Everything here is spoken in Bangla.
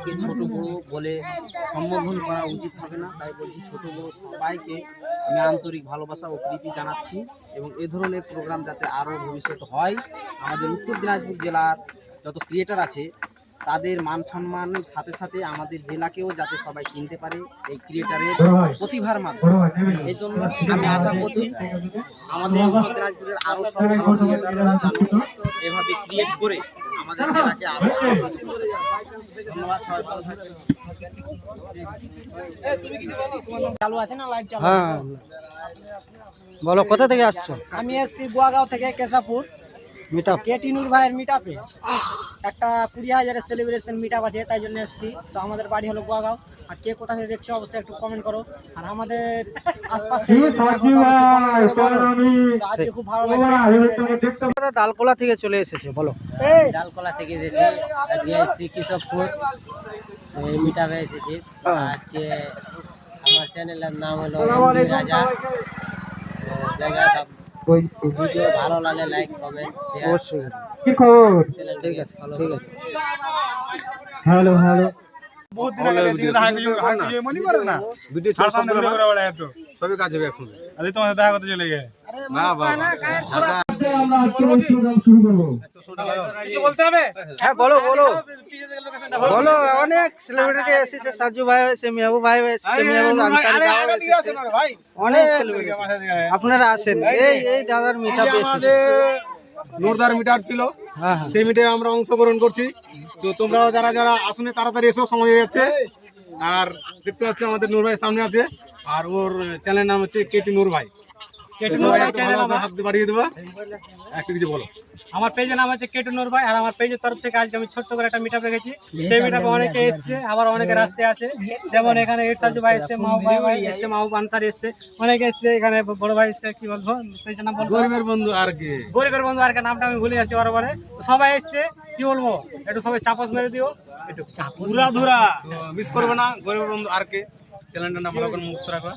কাউকে ছোট বড় বলে সম্বোধন করা উচিত হবে না। তাই বলছি ছোট বড় সবাইকে আমি আন্তরিক ভালোবাসা ও প্রীতি জানাচ্ছি এবং এ ধরনের প্রোগ্রাম যাতে আরও ভবিষ্যতে হয়। আমাদের উত্তর দিনাজপুর জেলার যত ক্রিয়েটার আছে তাদের মান সম্মানের সাথে সাথে আমাদের জেলাকেও যাতে সবাই চিনতে পারে এই ক্রিয়েটারের প্রতিভার মাধ্যমে। এই জন্য আমি আশা করছি আমাদের উত্তর দিনাজপুরের আরও সব ক্রিয়েটাররা এভাবে ক্রিয়েট করে আমাদের জেলাকে আরও ধন্যবাদ। সবাই ভালো থাকবেন। চালু আছে না লাইভ চালু? হ্যাঁ বলো, কোথা থেকে আসছো? আমি এসছি গোয়াগাঁও থেকে কেশাপুর মিটআপ কেটি নূর ভাইয়ের মিটআপে। একটা 20,000-এর সেলিব্রেশন মিটআপ আছে, তাই জন্য এসেছি। তো আমাদের বাড়ি হলো গোয়াগাঁও। আর কে কোথা থেকে দেখছো অবশ্যই একটু কমেন্ট করো। আর আমাদের আশপাশ থেকে যদি দেখো তো অবশ্যই comment করে বলো। তো আজকে খুব ভালো লাগছে। ডালকোলা থেকে চলে এসেছে, বলো। ডালকোলা থেকে এসেছি, আজকে এসেছি কেশবপুর মিটআপে এসেছি। আজকে আমার চ্যানেলের নাম হলো এমডি রাজা। জায়গা সব ভিডিও ভালো লাগলে লাইক কমেন্ট অবশ্যই। কি খবর? ঠিক আছে, ঠিক আছে। হ্যালো হ্যালো ভিডিও সবই কাজ হবে একসঙ্গে। তোমাদের দেখা করতে চলে গিয়ে না কিছু বলতে হবে। হ্যাঁ বলো বলো বলো। অনেক সেলিব্রিটি এসেছে, সাজু ভাই এসেছে, মেহবুব ভাই এসেছে, মেহবুব আনসারি দাও এসেছে, অনেক সেলিব্রিটি আপনারা আসেন। এই দাদার মিটআপে এসেছে, নূরদার মিটআপ ছিল। সেই মিটে আমরা অংশগ্রহণ করছি। তো তোমরাও যারা যারা আসুনে তাড়াতাড়ি এসো, সময় হয়ে যাচ্ছে। আর দেখতে পাচ্ছ আমাদের নূর ভাই সামনে আছে, আর ওর চ্যানেল নাম হচ্ছে কেটি নূর ভাই। হাত বাড়িয়ে দেবা, একটু কিছু বলো। আমার পেজের নাম হচ্ছে কেটু নূর ভাই। আর আমার পেজের তরফ থেকে আজকে আমি ছোট্ট করে একটা মিটআপ রেখেছি। সেই মিটআপে অনেকে এসছে, আবার অনেকে রাস্তায় আছে। যেমন এখানে সাজু ভাই এসছে, মাহবুব ভাই এসছে, মাহবুব আনসারি এসছে, অনেকে এসছে। এখানে বড় ভাই এসছে, কি বলবো পেজের নাম বলবো, গরিবের বন্ধু আর কি, গরিবের বন্ধু আর কি, নামটা আমি ভুলে যাচ্ছি বারবারে। তো সবাই এসছে, কি বলবো, একটু সবাই চাপস মেরে দিও, একটু ধুরা ধুরা মিস করবে না। গরিবের বন্ধু আর কে চ্যানেলটার নাম ভালো করে মুখস্থ রাখবা।